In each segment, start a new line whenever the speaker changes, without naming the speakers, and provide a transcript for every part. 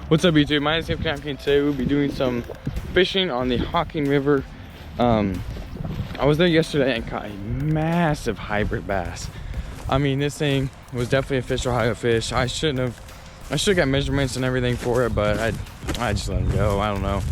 What's up, YouTube? My name is Captain. Today we'll be doing some fishing on the Hocking River. I was there yesterday and caught a massive hybrid bass. I mean, this thing was definitely a fish Ohio fish. I should have got measurements and everything for it, but I just let him go. I don't know.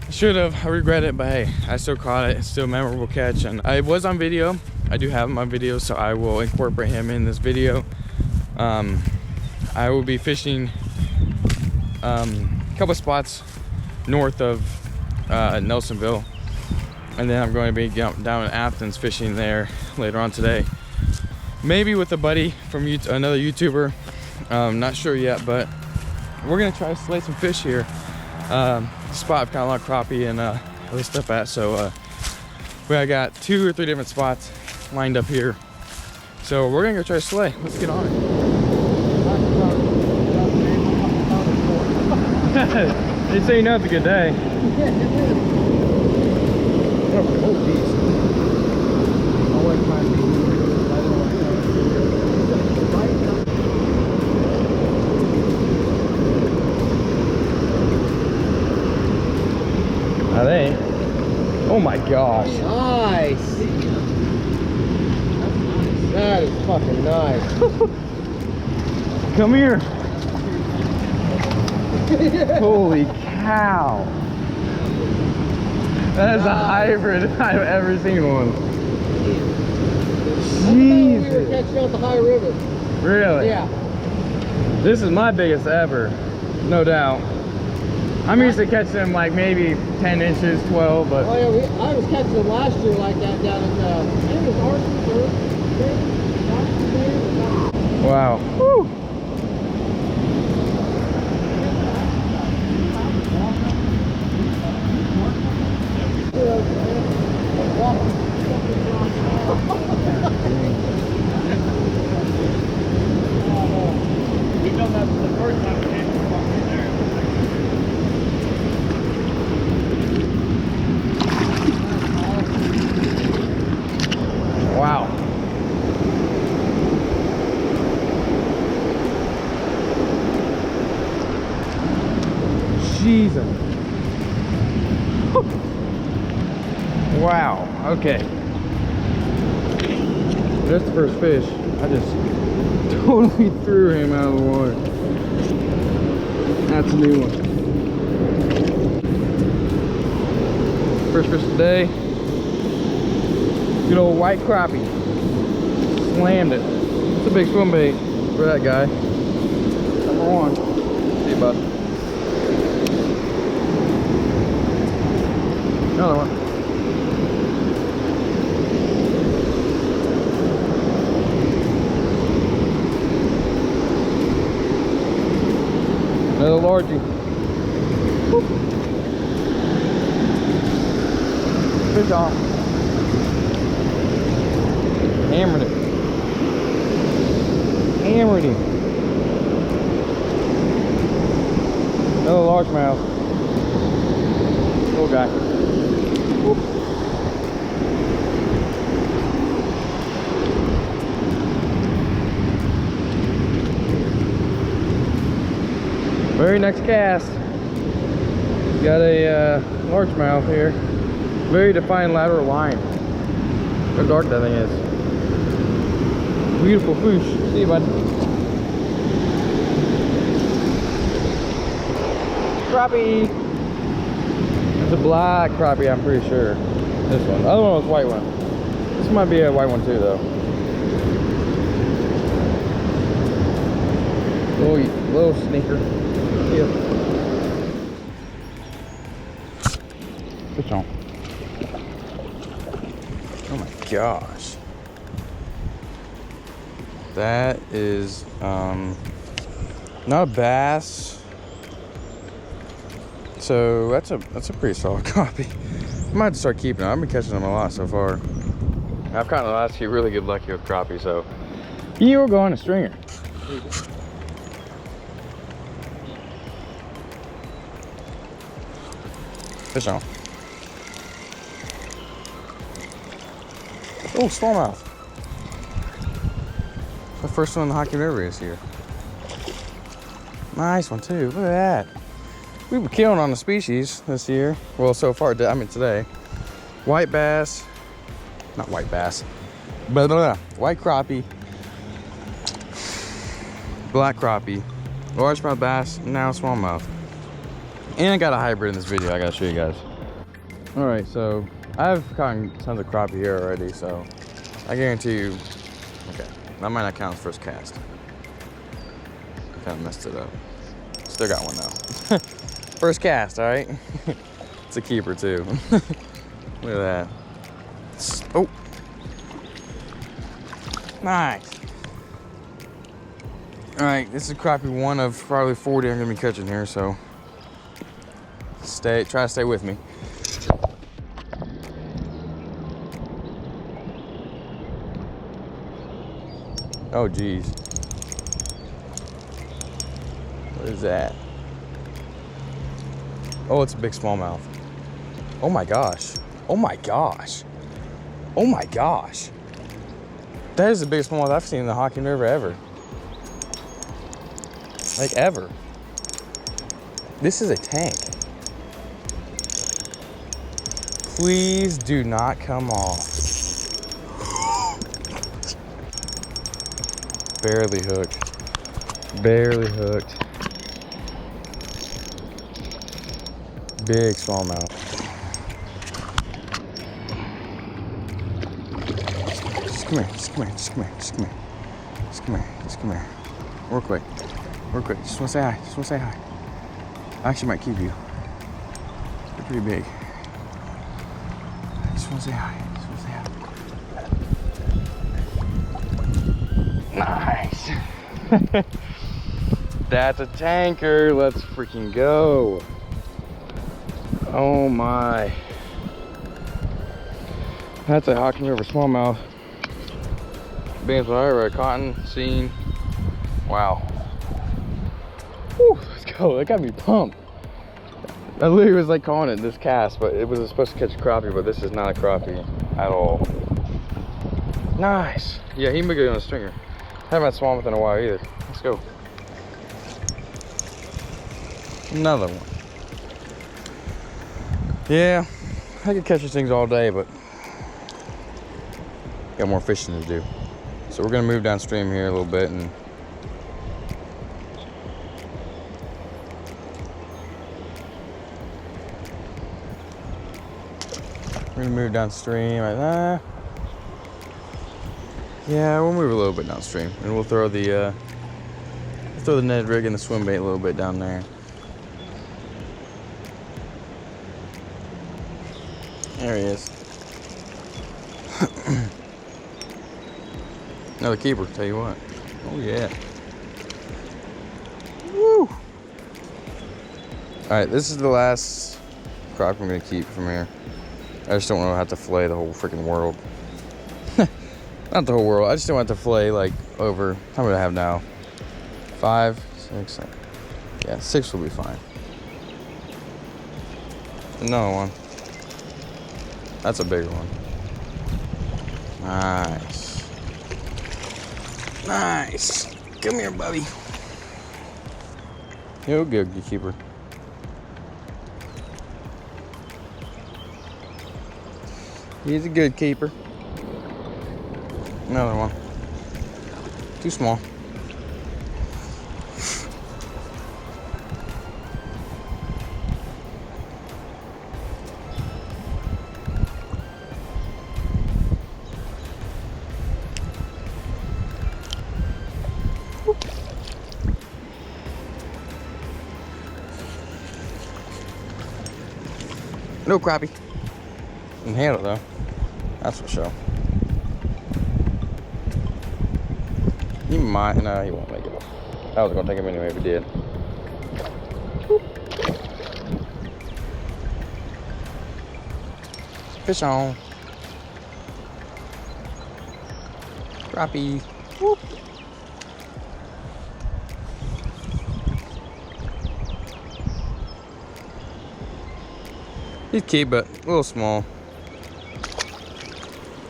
I should have. I regret it, but hey, I still caught it. It's still a memorable catch, and it was on video. I do have him on video, so I will incorporate him in this video. I will be fishing a couple spots north of Nelsonville, and then I'm going to be down in Athens fishing there later on today, maybe with a buddy from another YouTuber. Not sure yet, but we're gonna try to slay some fish here. Spot I've got a lot of crappie and other stuff at, so I got 2 or 3 different spots lined up here, so we're gonna go try to slay. Let's get on it. They say you know it's a good day. Oh, geez. Are they? Oh my gosh.
Nice. That is fucking nice.
Come here. Holy cow. That is a hybrid I've ever seen one.
Jesus. We were catching on the high river.
Really?
Yeah.
This is my biggest ever, no doubt. I'm used to catching them like maybe 10 inches, 12, but...
Oh yeah, I was catching them last year like that down at I think it was Arsenal.
Wow. Woo.
We've done that for the first time we came from there.
Wow. Jesus. Wow. Okay. That's the first fish. I just totally threw him out of the water. That's a new one. First fish today. Good old white crappie. Slammed it. It's a big swim bait for that guy. Number 1. See you, bud. Another one. Another largie. Whoop. Fish off. Hammered it. Hammered him. Another largemouth. Little guy. Whoop. Very next cast. Got a largemouth here. Very defined lateral line. How dark that thing is. Beautiful fish. See you, bud. Crappie. It's a black crappie, I'm pretty sure. This one. The other one was a white one. This might be a white one too, though. Little sneaker. Yeah. Fish on. Oh my gosh. That is not a bass. So that's a pretty solid crappie. I might have to start keeping them. I've been catching them a lot so far. I've caught the last few really good lucky with crappie, so you will go on a stringer. Fish on. Oh, smallmouth. The first one in the Hocking River is here. Nice one too. Look at that. We've been killing on the species this year. Well, so far, I mean today. White bass, not white bass, but white crappie, black crappie, largemouth bass, now smallmouth. And I got a hybrid in this video I gotta show you guys. All right, so I've caught tons of crappie here already, so I guarantee you, okay, that might not count as first cast. I kind of messed it up. Still got one though. First cast, all right? It's a keeper too. Look at that. Oh. Nice. All right, this is crappie one of probably 40 I'm gonna be catching here, so try to stay with me. Oh geez. What is that? Oh, it's a big smallmouth. Oh my gosh. Oh my gosh. Oh my gosh. That is the biggest smallmouth I've seen in the Hocking River ever. Like ever. This is a tank. Please do not come off. Barely hooked. Barely hooked. Big smallmouth. Just come here, just come here, just come here, just come here. Just come here, just come here. Real quick. Real quick. Just wanna say hi. Just wanna say hi. I actually might keep you. You're pretty big. Just wanna say hi. Just wanna say hi. Nice. That's a tanker. Let's freaking go. Oh my. That's a Hocking River smallmouth. Biggest one I ever caught and seen. Wow. Whew, let's go. That got me pumped. I literally was like calling it this cast, but it was supposed to catch a crappie, but this is not a crappie at all. Nice. Yeah, he may go on a stringer. Haven't had smallmouth in a while either. Let's go. Another one. Yeah, I could catch these things all day, but got more fishing to do. So we're gonna move downstream here a little bit and we're gonna move downstream like that. Yeah, we'll move a little bit downstream and we'll throw the Ned rig and the swim bait a little bit down there. There he is. Another keeper, tell you what. Oh yeah. Woo! Alright, this is the last croc I'm gonna keep from here. I just don't want to have to fillet the whole freaking world. Not the whole world, I just don't want to fillet like over, how many do I have now? 5, 6, 7. Yeah, 6 will be fine. Another one. That's a bigger one. Nice. Nice. Come here, buddy. You're good, you keeper. He's a good keeper. Another one. Too small. No crappie. Can handle it though. That's for sure. He might. No, he won't make it. I was gonna take him anyway if he did. Fish on. Crappie. Whoop. He's cute, but a little small.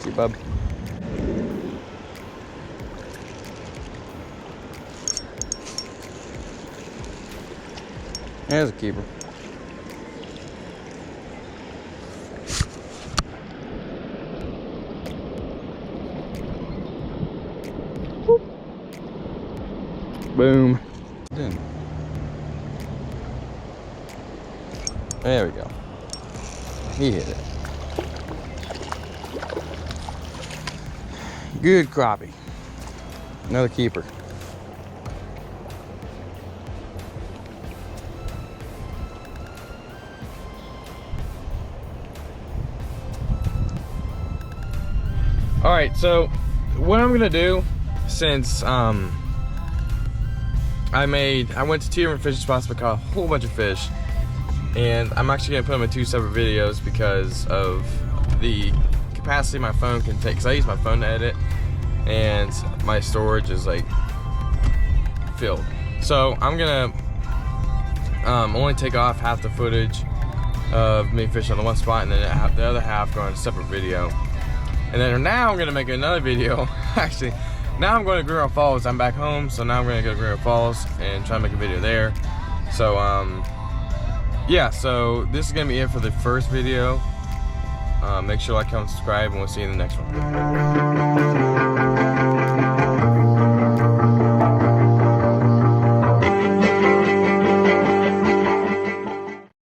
See, bub. There's a keeper. Whoop. Boom. There we go. He hit it. Good crappie. Another keeper. All right, so what I'm gonna do, since I went to 2 different fishing spots but caught a whole bunch of fish, and I'm actually gonna put them in 2 separate videos because of the capacity my phone can take. Cause I use my phone to edit, and my storage is like filled. So I'm gonna only take off half the footage of me fishing on the one spot, and then the other half go on a separate video. And then now I'm gonna make another video. Actually, now I'm going to Greenville Falls. I'm back home, so now I'm gonna go to Greenville Falls and try to make a video there. So yeah, so this is gonna be it for the first video. Make sure to like, comment, subscribe, and we'll see you in the next one.